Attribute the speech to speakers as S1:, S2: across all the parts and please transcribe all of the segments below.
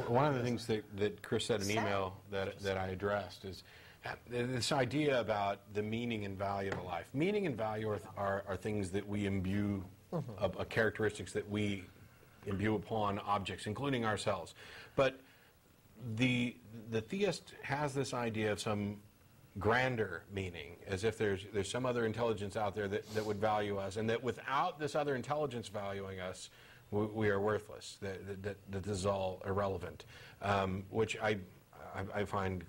S1: One of the things that Chris said in an email that I addressed is this idea about the meaning and value of a life. Meaning and value are things that we imbue, characteristics that we imbue upon objects, including ourselves. But the theist has this idea of some grander meaning, as if there's some other intelligence out there that would value us, and that without this other intelligence valuing us, we are worthless, that this is all irrelevant, which I find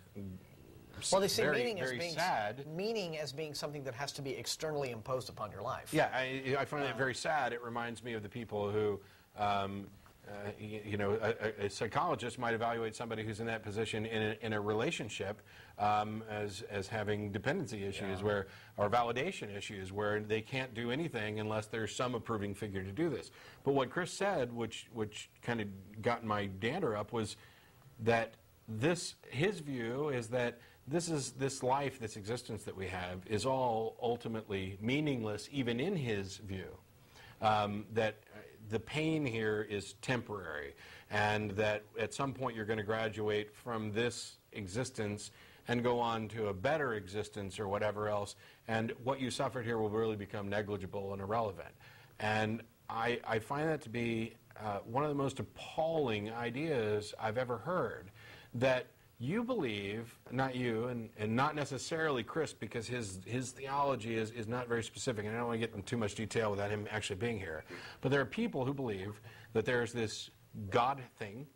S2: well, they say
S1: very, very sad.
S2: Meaning as being something that has to be externally imposed upon your life.
S1: Yeah, I find that very sad. It reminds me of the people who, a psychologist might evaluate somebody who's in that position in a relationship as having dependency issues or validation issues where they can't do anything unless there's some approving figure to do this. But what Chris said, which kind of got my dander up, was that his view is that this life, this existence that we have, is all ultimately meaningless, even in his view. That the pain here is temporary, and that at some point you're going to graduate from this existence and go on to a better existence or whatever else, and what you suffered here will really become negligible and irrelevant. And I find that to be one of the most appalling ideas I've ever heard, that you believe, not you, and not necessarily Chris, because his theology is not very specific, and I don't want to get into too much detail without him actually being here. But there are people who believe that there's this God thing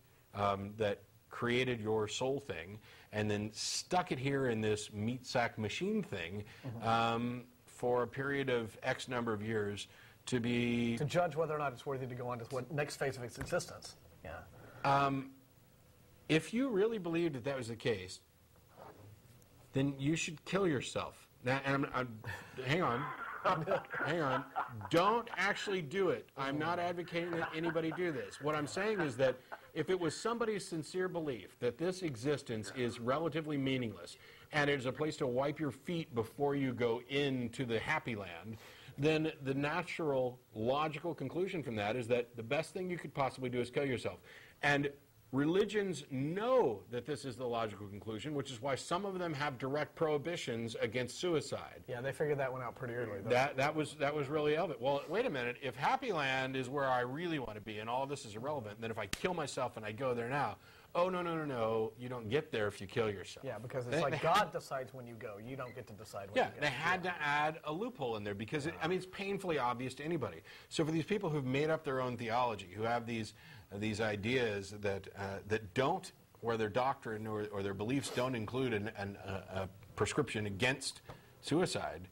S1: that created your soul thing, and then stuck it here in this meat sack machine thing for a period of X number of years to
S2: judge whether or not it's worthy to go on to what next phase of its existence. Yeah.
S1: If you really believed that was the case, then you should kill yourself. Now, hang on. Hang on. Don't actually do it. I'm not advocating that anybody do this. What I'm saying is that if it was somebody's sincere belief that this existence is relatively meaningless and it is a place to wipe your feet before you go into the happy land, then the natural, logical conclusion from that is that the best thing you could possibly do is kill yourself. And religions know that this is the logical conclusion, which is why some of them have direct prohibitions against suicide.
S2: Yeah, they figured that one out pretty early.
S1: That was really of it. Well, wait a minute. If Happy Land is where I really want to be and all of this is irrelevant, then if I kill myself and I go there now, oh, no, you don't get there if you kill yourself.
S2: Yeah, because it's like God decides when you go. You don't get to decide when you go.
S1: Yeah, they had to add a loophole in there because, it's painfully obvious to anybody. So for these people who've made up their own theology, who have these ideas that don't, where their doctrine or their beliefs don't include a prescription against suicide,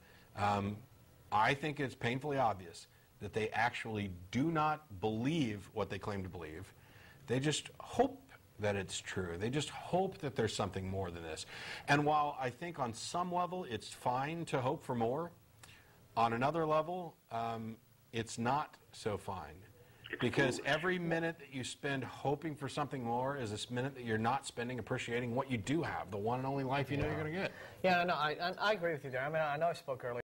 S1: I think it's painfully obvious that they actually do not believe what they claim to believe. They just hope that it's true. They just hope that there's something more than this. And while I think on some level it's fine to hope for more, on another level it's not so fine. Because every minute that you spend hoping for something more is this minute that you're not spending appreciating what you do have, the one and only life you know you're going to get.
S2: Yeah, no, I agree with you there. I mean, I know I spoke earlier.